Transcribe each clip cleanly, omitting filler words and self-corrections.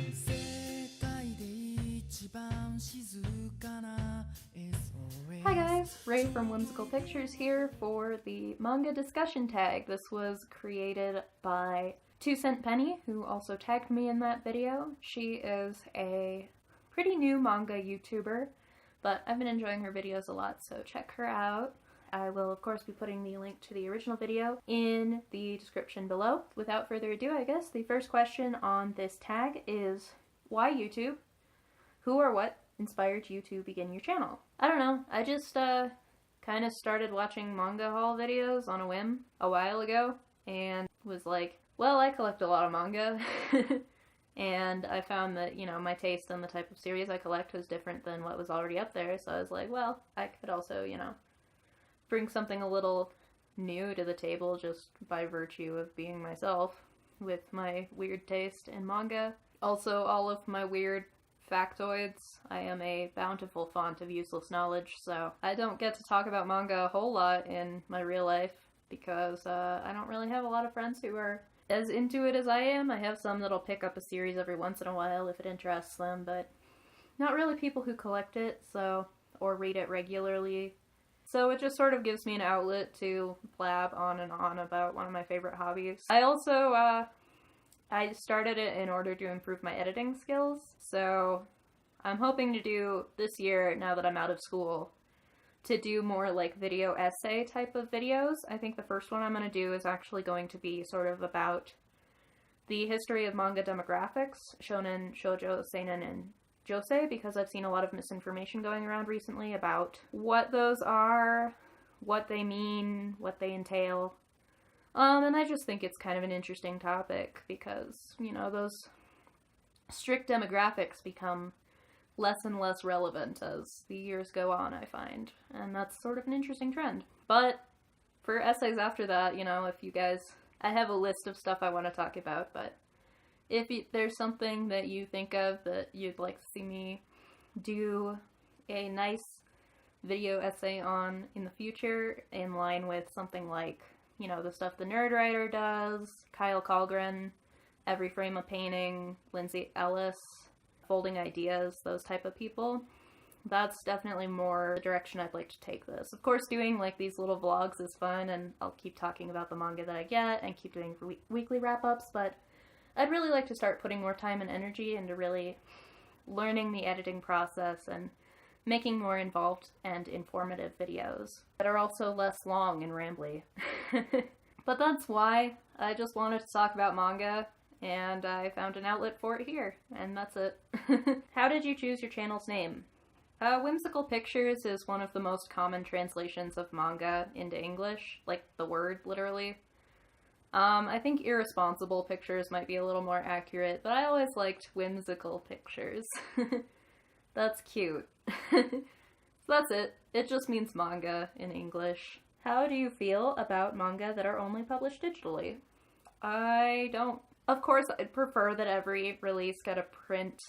Hi guys, Ray from Whimsical Pictures here for the Manga Discussion Tag. This was created by TwoCentPenny, who also tagged me in that video. She is a pretty new manga YouTuber, but I've been enjoying her videos a lot, so check her out. I will of course be putting the link to the original video in the description below. Without further ado, I guess the first question on this tag is, why YouTube? Who or what inspired you to begin your channel? I don't know, I just kind of started watching manga haul videos on a whim a while ago and was like, well, I collect a lot of manga. And I found that, you know, my taste and the type of series I collect was different than what was already up there, so I was like, well, I could also, you know, bring something a little new to the table just by virtue of being myself with my weird taste in manga. Also, all of my weird factoids. I am a bountiful font of useless knowledge, so I don't get to talk about manga a whole lot in my real life because I don't really have a lot of friends who are as into it as I am. I have some that'll pick up a series every once in a while if it interests them, but not really people who collect it, so, or read it regularly. So it just sort of gives me an outlet to blab on and on about one of my favorite hobbies. I also, I started it in order to improve my editing skills, so I'm hoping to do this year, now that I'm out of school, to do more like video essay type of videos. I think the first one I'm going to do is actually going to be sort of about the history of manga demographics, shonen, shoujo, seinen, and josei, because I've seen a lot of misinformation going around recently about what those are, what they mean, what they entail. And I just think it's kind of an interesting topic because, you know, those strict demographics become less and less relevant as the years go on, I find. And that's sort of an interesting trend. But for essays after that, you know, if you guys... I have a list of stuff I want to talk about, but if there's something that you think of that you'd like to see me do a nice video essay on in the future, in line with something like, you know, the stuff the Nerd Writer does, Kyle Colgren, Every Frame a Painting, Lindsay Ellis, Folding Ideas, those type of people, that's definitely more the direction I'd like to take this. Of course, doing like these little vlogs is fun, and I'll keep talking about the manga that I get and keep doing weekly wrap-ups, but I'd really like to start putting more time and energy into really learning the editing process and making more involved and informative videos that are also less long and rambly. But that's why I just wanted to talk about manga, and I found an outlet for it here, and that's it. How did you choose your channel's name? Whimsical Pictures is one of the most common translations of manga into English, like the word, literally. I think Irresponsible Pictures might be a little more accurate, but I always liked Whimsical Pictures. That's cute. So that's it. It just means manga in English. How do you feel about manga that are only published digitally? I don't. Of course, I'd prefer that every release get a print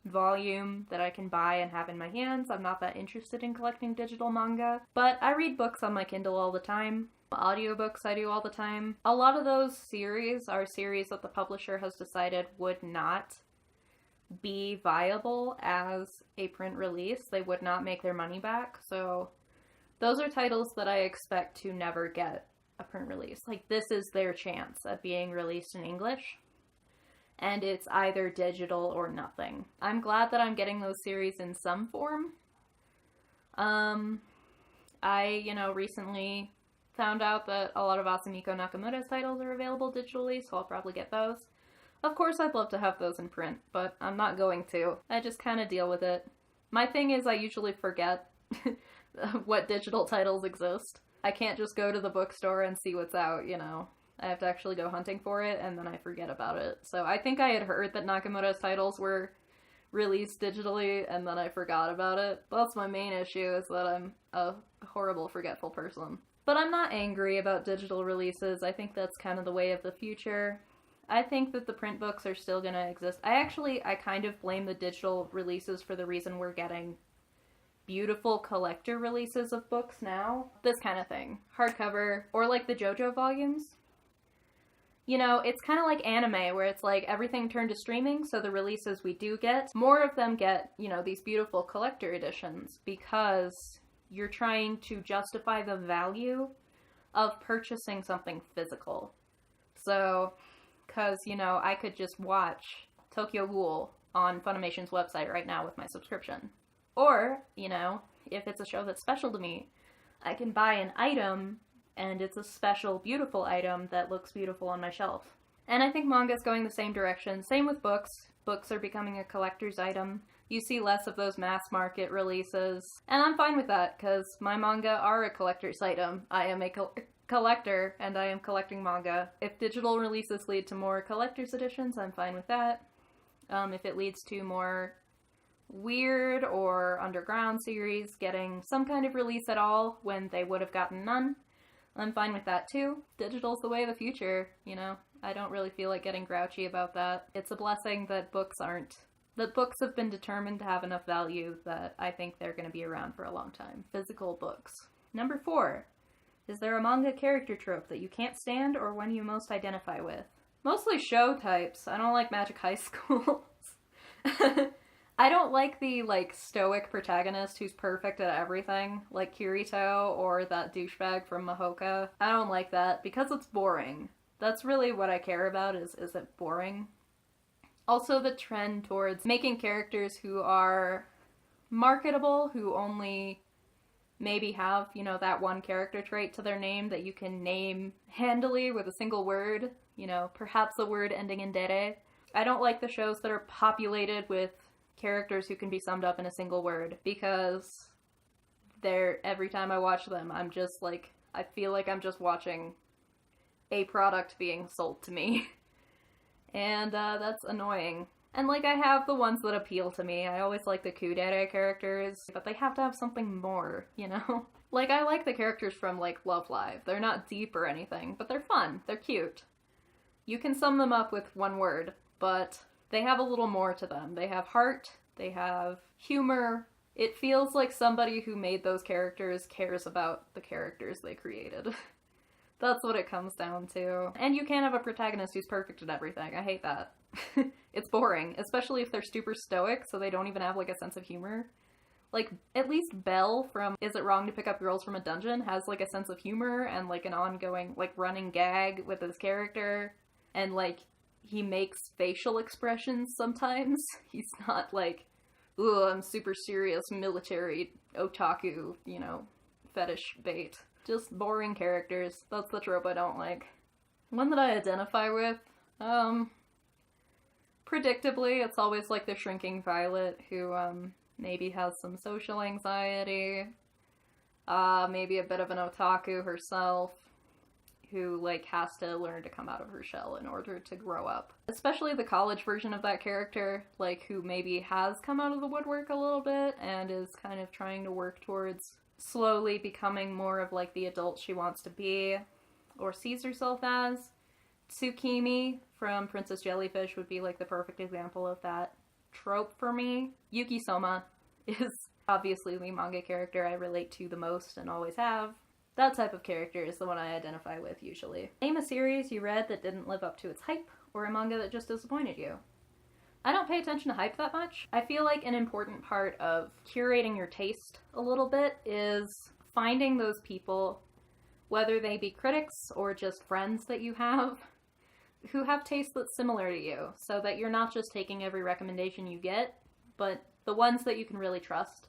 volume that I can buy and have in my hands. I'm not that interested in collecting digital manga, but I read books on my Kindle all the time. Audiobooks I do all the time. A lot of those series are series that the publisher has decided would not be viable as a print release. They would not make their money back, so those are titles that I expect to never get a print release. Like, this is their chance at being released in English, and it's either digital or nothing. I'm glad that I'm getting those series in some form. I, you know, recently found out that a lot of Asamiko Nakamura's titles are available digitally, so I'll probably get those. Of course, I'd love to have those in print, but I'm not going to. I just kind of deal with it. My thing is I usually forget what digital titles exist. I can't just go to the bookstore and see what's out, you know. I have to actually go hunting for it, and then I forget about it. So I think I had heard that Nakamura's titles were released digitally, and then I forgot about it. That's my main issue, is that I'm a horrible forgetful person. But I'm not angry about digital releases. I think that's kind of the way of the future. I think that the print books are still gonna exist. I kind of blame the digital releases for the reason we're getting beautiful collector releases of books now. This kind of thing. Hardcover, or like the JoJo volumes. You know, it's kind of like anime, where it's like everything turned to streaming, so the releases we do get, more of them get, you know, these beautiful collector editions, because you're trying to justify the value of purchasing something physical. So, because, you know, I could just watch Tokyo Ghoul on Funimation's website right now with my subscription. Or, you know, if it's a show that's special to me, I can buy an item, and it's a special, beautiful item that looks beautiful on my shelf. And I think manga's going the same direction. Same with books. Books are becoming a collector's item. You see less of those mass market releases. And I'm fine with that, because my manga are a collector's item. I am a collector, and I am collecting manga. If digital releases lead to more collector's editions, I'm fine with that. If it leads to more weird or underground series getting some kind of release at all when they would have gotten none, I'm fine with that too. Digital's the way of the future, you know. I don't really feel like getting grouchy about that. It's a blessing that books have been determined to have enough value that I think they're going to be around for a long time. Physical books. Number 4. Is there a manga character trope that you can't stand or one you most identify with? Mostly show types. I don't like Magic High Schools. I don't like the, like, stoic protagonist who's perfect at everything, like Kirito or that douchebag from Mahoka. I don't like that because it's boring. That's really what I care about, is it boring? Also the trend towards making characters who are marketable, who only maybe have, you know, that one character trait to their name that you can name handily with a single word, you know, perhaps a word ending in dere. I don't like the shows that are populated with characters who can be summed up in a single word, because every time I watch them, I'm just like, I feel like I'm just watching a product being sold to me. And that's annoying. And like, I have the ones that appeal to me. I always like the kudere characters, but they have to have something more, you know? Like, I like the characters from, like, Love Live. They're not deep or anything, but they're fun. They're cute. You can sum them up with one word, but they have a little more to them. They have heart, they have humor. It feels like somebody who made those characters cares about the characters they created. That's what it comes down to. And you can't have a protagonist who's perfect at everything. I hate that. It's boring, especially if they're super stoic, so they don't even have, like, a sense of humor. Like, at least Belle from Is It Wrong to Pick Up Girls from a Dungeon has, like, a sense of humor and, like, an ongoing, like, running gag with his character. And, like, he makes facial expressions sometimes. He's not like, ooh, I'm super serious military otaku, you know, fetish bait. Just boring characters. That's the trope I don't like. One that I identify with, predictably, it's always like the shrinking violet who, maybe has some social anxiety, maybe a bit of an otaku herself, who, like, has to learn to come out of her shell in order to grow up. Especially the college version of that character, like, who maybe has come out of the woodwork a little bit and is kind of trying to work towards slowly becoming more of, like, the adult she wants to be, or sees herself as. Tsukimi from Princess Jellyfish would be, like, the perfect example of that trope for me. Yuki Soma is obviously the manga character I relate to the most and always have. That type of character is the one I identify with, usually. Name a series you read that didn't live up to its hype, or a manga that just disappointed you. I don't pay attention to hype that much. I feel like an important part of curating your taste a little bit is finding those people, whether they be critics or just friends that you have, who have tastes that's similar to you, so that you're not just taking every recommendation you get, but the ones that you can really trust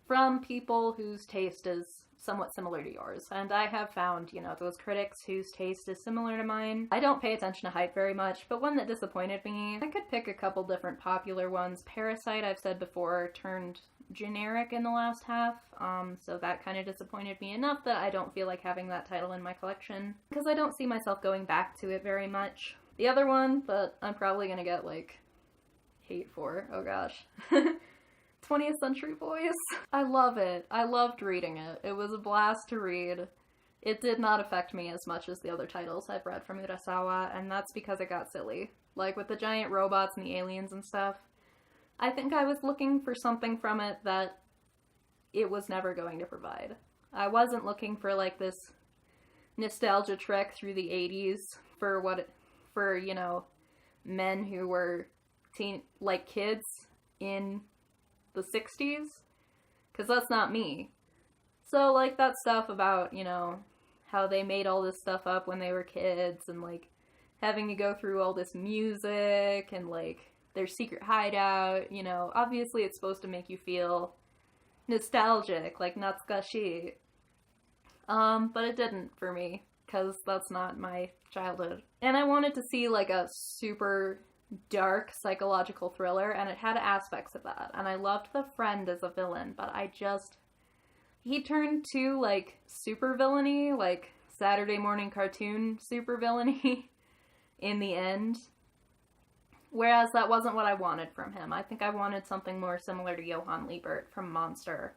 from people whose taste is somewhat similar to yours. And I have found, you know, those critics whose taste is similar to mine. I don't pay attention to hype very much, but one that disappointed me, I could pick a couple different popular ones. Parasite, I've said before, turned generic in the last half, so that kind of disappointed me enough that I don't feel like having that title in my collection, because I don't see myself going back to it very much. The other one that I'm probably gonna get, like, hate for, oh gosh. 20th Century Boys. I love it. I loved reading it. It was a blast to read. It did not affect me as much as the other titles I've read from Urasawa, and that's because it got silly. Like, with the giant robots and the aliens and stuff, I think I was looking for something from it that it was never going to provide. I wasn't looking for, like, this nostalgia trek through the 80s for what for, you know, men who were kids in the 60s, because that's not me. So, like, that stuff about, you know, how they made all this stuff up when they were kids, and, like, having to go through all this music, and, like, their secret hideout, you know, obviously it's supposed to make you feel nostalgic, like, natsukashi. But it didn't for me, because that's not my childhood. And I wanted to see, like, a super dark psychological thriller, and it had aspects of that. And I loved the friend as a villain, but he turned too, like, super villainy, like Saturday morning cartoon super villainy in the end. Whereas that wasn't what I wanted from him. I think I wanted something more similar to Johann Liebert from Monster.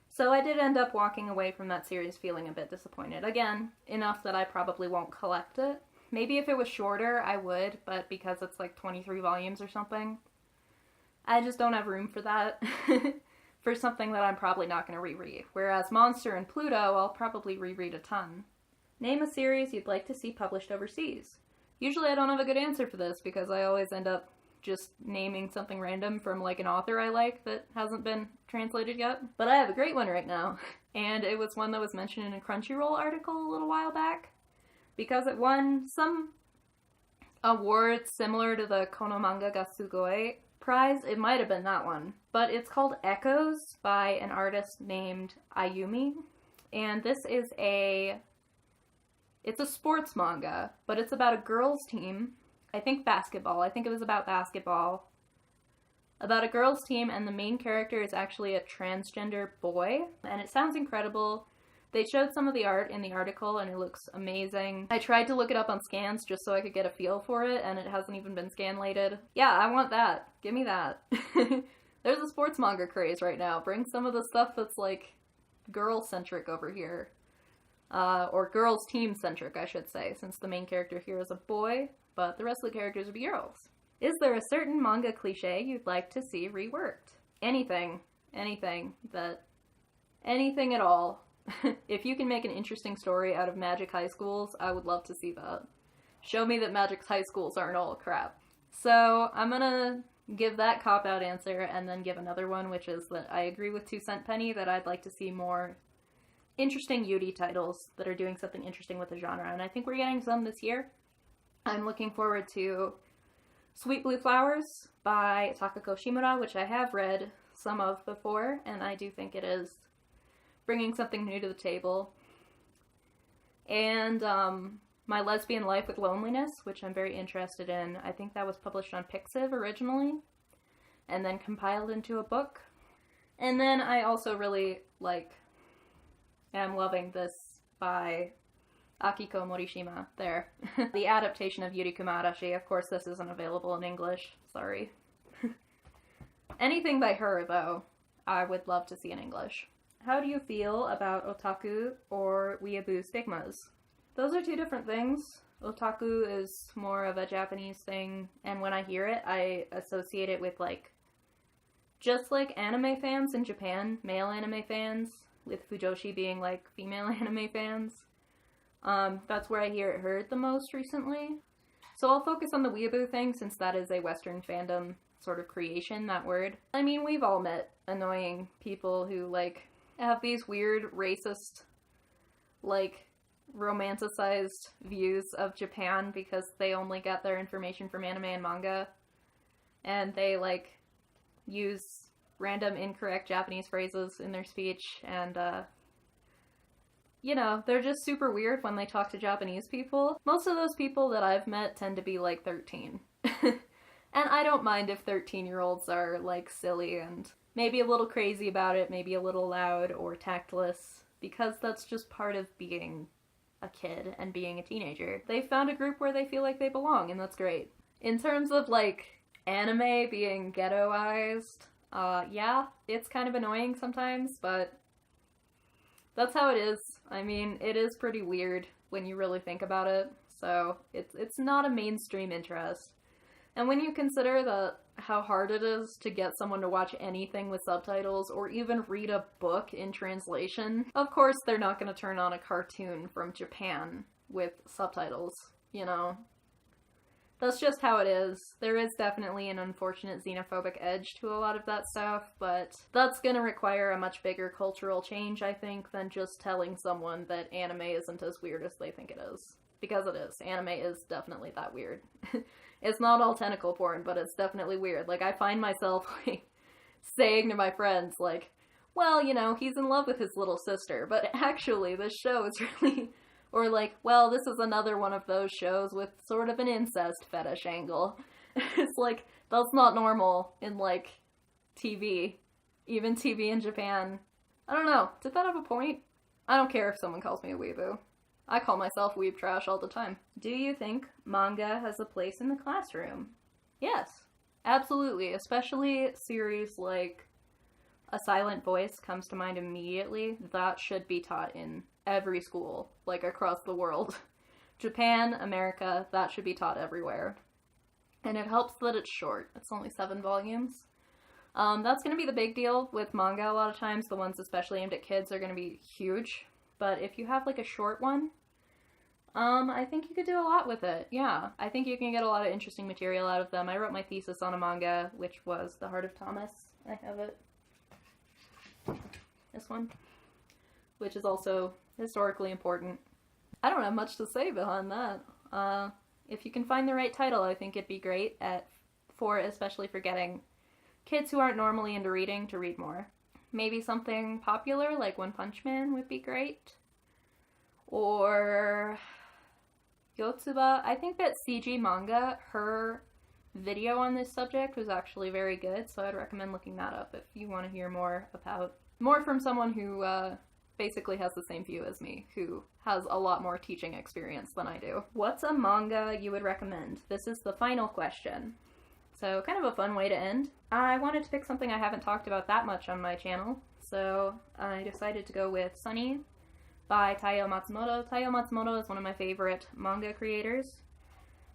So I did end up walking away from that series feeling a bit disappointed. Again, enough that I probably won't collect it. Maybe if it was shorter, I would, but because it's like 23 volumes or something, I just don't have room for that. For something that I'm probably not going to reread. Whereas Monster and Pluto, I'll probably reread a ton. Name a series you'd like to see published overseas. Usually I don't have a good answer for this because I always end up just naming something random from like an author I like that hasn't been translated yet. But I have a great one right now. And it was one that was mentioned in a Crunchyroll article a little while back. Because it won some award similar to the Kono Manga ga Sugoi prize. It might have been that one. But it's called Echoes by an artist named Ayumi. And this is it's a sports manga, but it's about a girls' team. I think basketball. I think it was about basketball. About a girls' team, and the main character is actually a transgender boy. And it sounds incredible. They showed some of the art in the article, and it looks amazing. I tried to look it up on scans just so I could get a feel for it, and it hasn't even been scanlated. Yeah, I want that. Give me that. There's a sports manga craze right now. Bring some of the stuff that's, like, girl-centric over here. Or girls' team-centric, I should say, since the main character here is a boy, but the rest of the characters would be girls. Is there a certain manga cliche you'd like to see reworked? Anything. Anything at all. If you can make an interesting story out of magic high schools, I would love to see that. Show me that magic high schools aren't all crap. So, I'm gonna give that cop-out answer, and then give another one, which is that I agree with TwoCentPenny that I'd like to see more interesting Yuri titles that are doing something interesting with the genre, and I think we're getting some this year. I'm looking forward to Sweet Blue Flowers by Takako Shimura, which I have read some of before, and I do think it is bringing something new to the table. And My Lesbian Life with Loneliness, which I'm very interested in. I think that was published on Pixiv originally, and then compiled into a book. And then I also really am loving this by Akiko Morishima there. The adaptation of Yuri Kumarashi. Of course, this isn't available in English. Sorry. Anything by her, though, I would love to see in English. How do you feel about otaku or weeaboo stigmas? Those are two different things. Otaku is more of a Japanese thing, and when I hear it, I associate it with, just like anime fans in Japan, male anime fans, with Fujoshi being, female anime fans. That's where I hear it heard the most recently. So I'll focus on the weeaboo thing, since that is a Western fandom sort of creation, that word. I mean, we've all met annoying people who, have these weird, racist, romanticized views of Japan because they only get their information from anime and manga. And they, use random incorrect Japanese phrases in their speech, and, they're just super weird when they talk to Japanese people. Most of those people that I've met tend to be, 13. And I don't mind if 13-year-olds are, silly and maybe a little crazy about it, maybe a little loud or tactless, because that's just part of being a kid and being a teenager. They found a group where they feel like they belong, and that's great. In terms of, anime being ghettoized, yeah, it's kind of annoying sometimes, but that's how it is. I mean, it is pretty weird when you really think about it, so it's not a mainstream interest. And when you consider how hard it is to get someone to watch anything with subtitles, or even read a book in translation, of course they're not going to turn on a cartoon from Japan with subtitles, That's just how it is. There is definitely an unfortunate xenophobic edge to a lot of that stuff, but that's gonna require a much bigger cultural change, I think, than just telling someone that anime isn't as weird as they think it is. Because it is. Anime is definitely that weird. It's not all tentacle porn, but it's definitely weird. Like, I find myself, like, saying to my friends, like, well, you know, he's in love with his little sister, but actually, this show is really... Or like, well, this is another one of those shows with sort of an incest fetish angle. It's like, that's not normal in, like, TV. Even TV in Japan. I don't know. Did that have a point? I don't care if someone calls me a weeboo. I call myself weeb trash all the time. Do you think manga has a place in the classroom? Yes. Absolutely. Especially series like A Silent Voice comes to mind immediately. That should be taught in every school, like, across the world. Japan, America, that should be taught everywhere. And it helps that it's short. It's only 7 volumes. That's going to be the big deal with manga a lot of times. The ones especially aimed at kids are going to be huge. But if you have, like, a short one, I think you could do a lot with it. Yeah, I think you can get a lot of interesting material out of them. I wrote my thesis on a manga, which was The Heart of Thomas. I have it. This one. Which is also historically important. I don't have much to say behind that. If you can find the right title, I think it'd be great especially for getting kids who aren't normally into reading to read more. Maybe something popular like One Punch Man would be great. Or Yotsuba. I think that CG Manga, her video on this subject was actually very good, so I'd recommend looking that up if you want to hear more from someone who basically has the same view as me, who has a lot more teaching experience than I do. What's a manga you would recommend? This is the final question. So kind of a fun way to end. I wanted to pick something I haven't talked about that much on my channel, so I decided to go with Sunny by Taiyo Matsumoto. Taiyo Matsumoto is one of my favorite manga creators.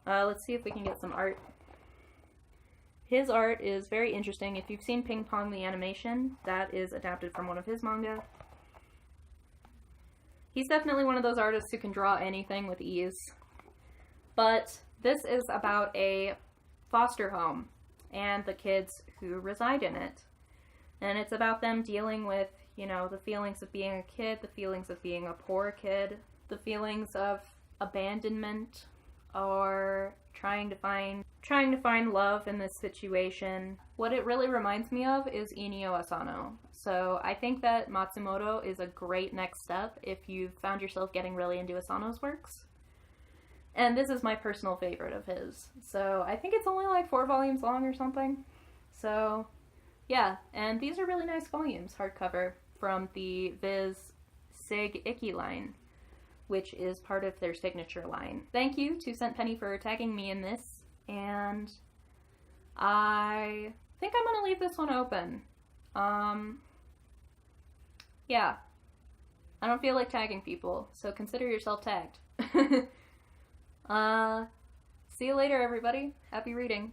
Let's see if we can get some art. His art is very interesting. If you've seen Ping Pong the animation, that is adapted from one of his manga. He's definitely one of those artists who can draw anything with ease. But this is about a foster home and the kids who reside in it. And it's about them dealing with, you know, the feelings of being a kid, the feelings of being a poor kid, the feelings of abandonment, or trying to find love in this situation. What it really reminds me of is Inio Asano. So I think that Matsumoto is a great next step if you've found yourself getting really into Asano's works. And this is my personal favorite of his. So I think it's only like 4 volumes long or something. So yeah, and these are really nice volumes, hardcover, from the Viz Sig Icky line, which is part of their signature line. Thank you, TwoCentPenny, for tagging me in this, and I think I'm gonna leave this one open. Yeah. I don't feel like tagging people, so consider yourself tagged. See you later, everybody. Happy reading.